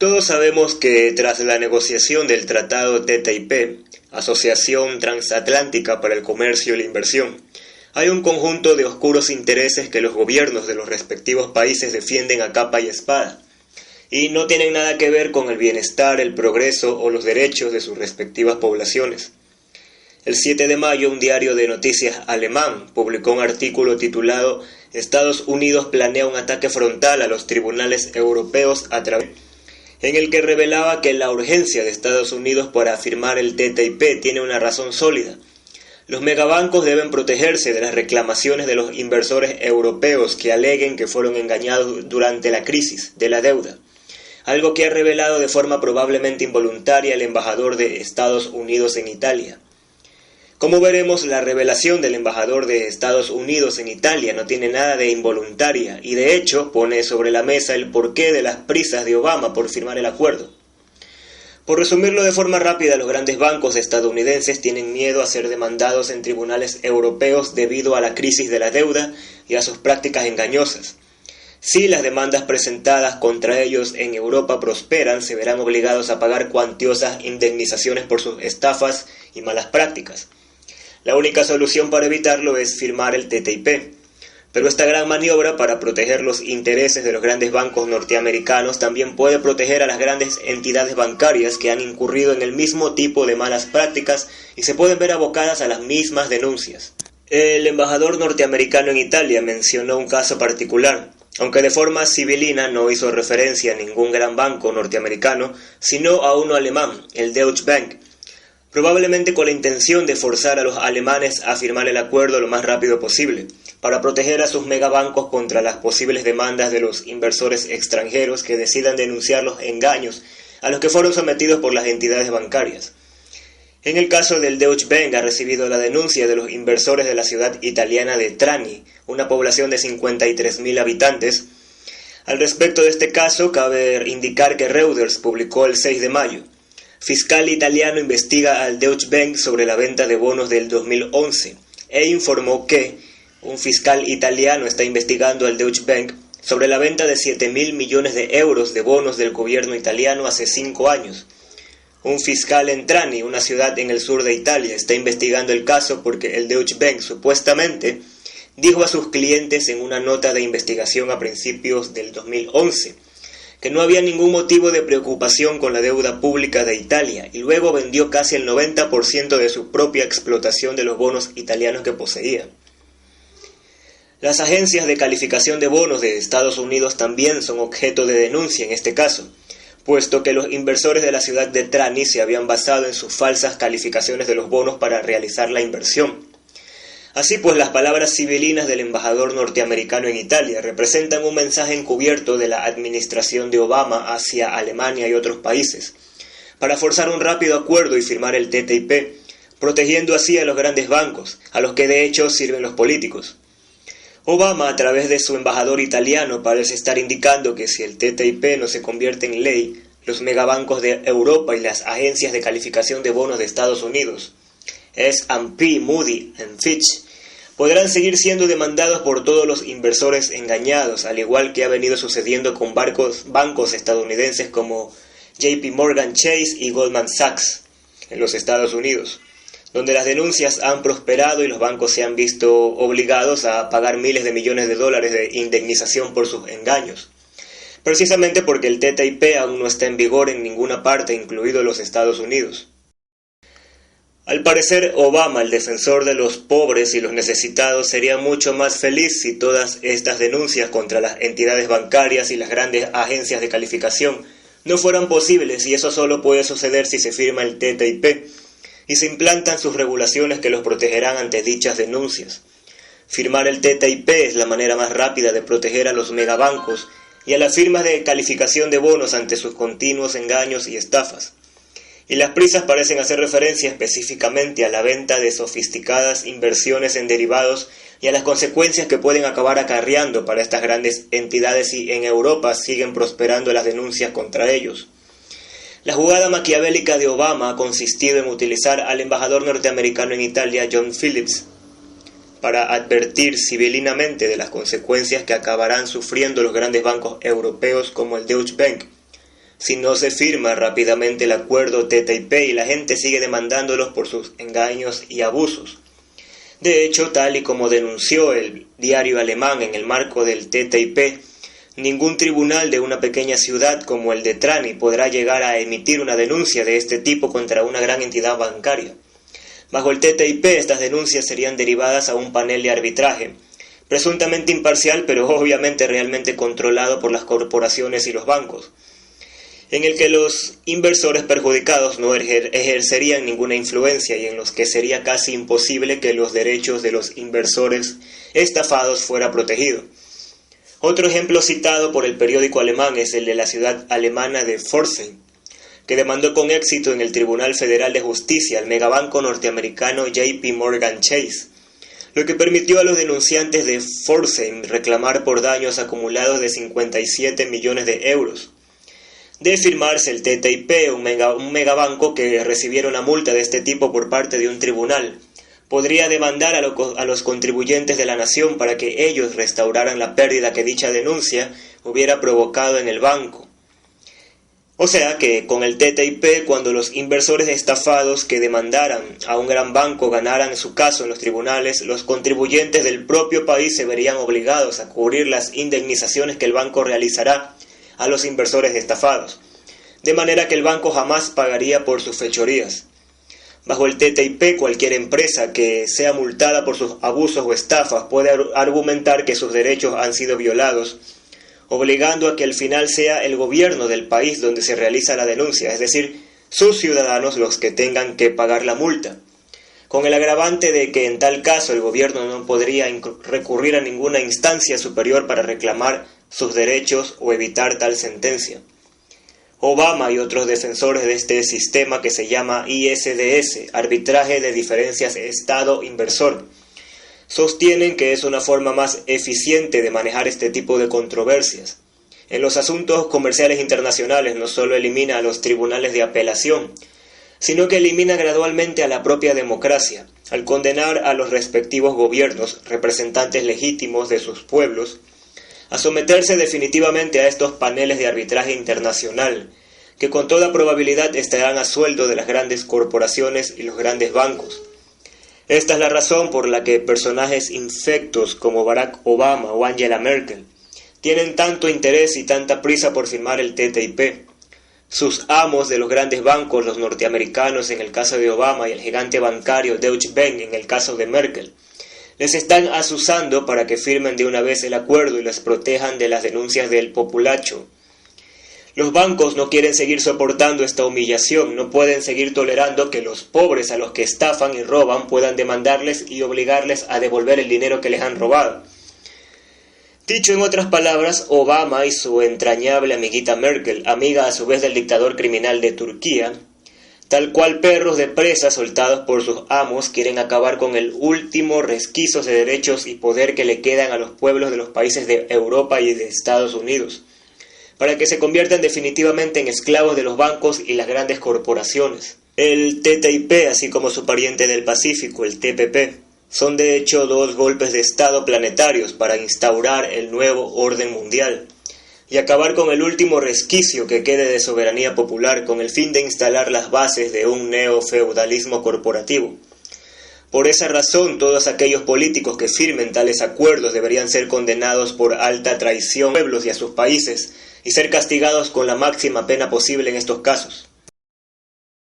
Todos sabemos que tras la negociación del Tratado TTIP, Asociación Transatlántica para el Comercio y la Inversión, hay un conjunto de oscuros intereses que los gobiernos de los respectivos países defienden a capa y espada, y no tienen nada que ver con el bienestar, el progreso o los derechos de sus respectivas poblaciones. El 7 de mayo, un diario de noticias alemán publicó un artículo titulado «Estados Unidos planea un ataque frontal a los tribunales europeos a través», en el que revelaba que la urgencia de Estados Unidos para firmar el TTIP tiene una razón sólida. Los megabancos deben protegerse de las reclamaciones de los inversores europeos que aleguen que fueron engañados durante la crisis de la deuda, algo que ha revelado de forma probablemente involuntaria el embajador de Estados Unidos en Italia. Como veremos, la revelación del embajador de Estados Unidos en Italia no tiene nada de involuntaria y de hecho pone sobre la mesa el porqué de las prisas de Obama por firmar el acuerdo. Por resumirlo de forma rápida, los grandes bancos estadounidenses tienen miedo a ser demandados en tribunales europeos debido a la crisis de la deuda y a sus prácticas engañosas. Si las demandas presentadas contra ellos en Europa prosperan, se verán obligados a pagar cuantiosas indemnizaciones por sus estafas y malas prácticas. La única solución para evitarlo es firmar el TTIP. Pero esta gran maniobra para proteger los intereses de los grandes bancos norteamericanos también puede proteger a las grandes entidades bancarias que han incurrido en el mismo tipo de malas prácticas y se pueden ver abocadas a las mismas denuncias. El embajador norteamericano en Italia mencionó un caso particular, aunque de forma sibilina no hizo referencia a ningún gran banco norteamericano, sino a uno alemán, el Deutsche Bank, probablemente con la intención de forzar a los alemanes a firmar el acuerdo lo más rápido posible, para proteger a sus megabancos contra las posibles demandas de los inversores extranjeros que decidan denunciar los engaños a los que fueron sometidos por las entidades bancarias. En el caso del Deutsche Bank ha recibido la denuncia de los inversores de la ciudad italiana de Trani, una población de 53.000 habitantes. Al respecto de este caso, cabe indicar que Reuters publicó el 6 de mayo. Fiscal italiano investiga al Deutsche Bank sobre la venta de bonos del 2011 e informó que un fiscal italiano está investigando al Deutsche Bank sobre la venta de 7.000 millones de euros de bonos del gobierno italiano hace 5 años. Un fiscal en Trani, una ciudad en el sur de Italia, está investigando el caso porque el Deutsche Bank supuestamente dijo a sus clientes en una nota de investigación a principios del 2011 que no había ningún motivo de preocupación con la deuda pública de Italia y luego vendió casi el 90% de su propia explotación de los bonos italianos que poseía. Las agencias de calificación de bonos de Estados Unidos también son objeto de denuncia en este caso, puesto que los inversores de la ciudad de Trani se habían basado en sus falsas calificaciones de los bonos para realizar la inversión. Así pues, las palabras sibilinas del embajador norteamericano en Italia representan un mensaje encubierto de la administración de Obama hacia Alemania y otros países, para forzar un rápido acuerdo y firmar el TTIP, protegiendo así a los grandes bancos, a los que de hecho sirven los políticos. Obama, a través de su embajador italiano, parece estar indicando que si el TTIP no se convierte en ley, los megabancos de Europa y las agencias de calificación de bonos de Estados Unidos, S&P, Moody y Fitch, podrán seguir siendo demandados por todos los inversores engañados, al igual que ha venido sucediendo con bancos estadounidenses como JP Morgan Chase y Goldman Sachs en los Estados Unidos, donde las denuncias han prosperado y los bancos se han visto obligados a pagar miles de millones de dólares de indemnización por sus engaños, precisamente porque el TTIP aún no está en vigor en ninguna parte, incluidos los Estados Unidos. Al parecer, Obama, el defensor de los pobres y los necesitados, sería mucho más feliz si todas estas denuncias contra las entidades bancarias y las grandes agencias de calificación no fueran posibles, y eso solo puede suceder si se firma el TTIP y se implantan sus regulaciones que los protegerán ante dichas denuncias. Firmar el TTIP es la manera más rápida de proteger a los megabancos y a las firmas de calificación de bonos ante sus continuos engaños y estafas. Y las prisas parecen hacer referencia específicamente a la venta de sofisticadas inversiones en derivados y a las consecuencias que pueden acabar acarreando para estas grandes entidades y en Europa siguen prosperando las denuncias contra ellos. La jugada maquiavélica de Obama ha consistido en utilizar al embajador norteamericano en Italia, John Phillips, para advertir civilinamente de las consecuencias que acabarán sufriendo los grandes bancos europeos como el Deutsche Bank, si no se firma rápidamente el acuerdo TTIP y la gente sigue demandándolos por sus engaños y abusos. De hecho, tal y como denunció el diario alemán en el marco del TTIP, ningún tribunal de una pequeña ciudad como el de Trani podrá llegar a emitir una denuncia de este tipo contra una gran entidad bancaria. Bajo el TTIP, estas denuncias serían derivadas a un panel de arbitraje, presuntamente imparcial, pero obviamente realmente controlado por las corporaciones y los bancos, en el que los inversores perjudicados no ejercerían ninguna influencia y en los que sería casi imposible que los derechos de los inversores estafados fuera protegido. Otro ejemplo citado por el periódico alemán es el de la ciudad alemana de Pforzheim, que demandó con éxito en el Tribunal Federal de Justicia al megabanco norteamericano JP Morgan Chase, lo que permitió a los denunciantes de Pforzheim reclamar por daños acumulados de 57 millones de euros. De firmarse el TTIP, un megabanco que recibiera una multa de este tipo por parte de un tribunal podría demandar a los contribuyentes de la nación para que ellos restauraran la pérdida que dicha denuncia hubiera provocado en el banco. O sea que con el TTIP, cuando los inversores estafados que demandaran a un gran banco ganaran su caso en los tribunales, los contribuyentes del propio país se verían obligados a cubrir las indemnizaciones que el banco realizará a los inversores estafados, de manera que el banco jamás pagaría por sus fechorías. Bajo el TTIP, cualquier empresa que sea multada por sus abusos o estafas puede argumentar que sus derechos han sido violados, obligando a que al final sea el gobierno del país donde se realiza la denuncia, es decir, sus ciudadanos los que tengan que pagar la multa, con el agravante de que en tal caso el gobierno no podría recurrir a ninguna instancia superior para reclamar sus derechos o evitar tal sentencia. Obama y otros defensores de este sistema que se llama ISDS, Arbitraje de Diferencias Estado-Inversor, sostienen que es una forma más eficiente de manejar este tipo de controversias. En los asuntos comerciales internacionales no solo elimina a los tribunales de apelación, sino que elimina gradualmente a la propia democracia, al condenar a los respectivos gobiernos, representantes legítimos de sus pueblos, a someterse definitivamente a estos paneles de arbitraje internacional, que con toda probabilidad estarán a sueldo de las grandes corporaciones y los grandes bancos. Esta es la razón por la que personajes infectos como Barack Obama o Angela Merkel tienen tanto interés y tanta prisa por firmar el TTIP. Sus amos de los grandes bancos, los norteamericanos en el caso de Obama y el gigante bancario Deutsche Bank en el caso de Merkel, les están asusando para que firmen de una vez el acuerdo y les protejan de las denuncias del populacho. Los bancos no quieren seguir soportando esta humillación, no pueden seguir tolerando que los pobres a los que estafan y roban puedan demandarles y obligarles a devolver el dinero que les han robado. Dicho en otras palabras, Obama y su entrañable amiguita Merkel, amiga a su vez del dictador criminal de Turquía, tal cual perros de presa soltados por sus amos, quieren acabar con el último resquicio de derechos y poder que le quedan a los pueblos de los países de Europa y de Estados Unidos, para que se conviertan definitivamente en esclavos de los bancos y las grandes corporaciones. El TTIP, así como su pariente del Pacífico, el TPP, son de hecho dos golpes de Estado planetarios para instaurar el nuevo orden mundial y acabar con el último resquicio que quede de soberanía popular con el fin de instalar las bases de un neofeudalismo corporativo. Por esa razón, todos aquellos políticos que firmen tales acuerdos deberían ser condenados por alta traición a pueblos y a sus países y ser castigados con la máxima pena posible en estos casos.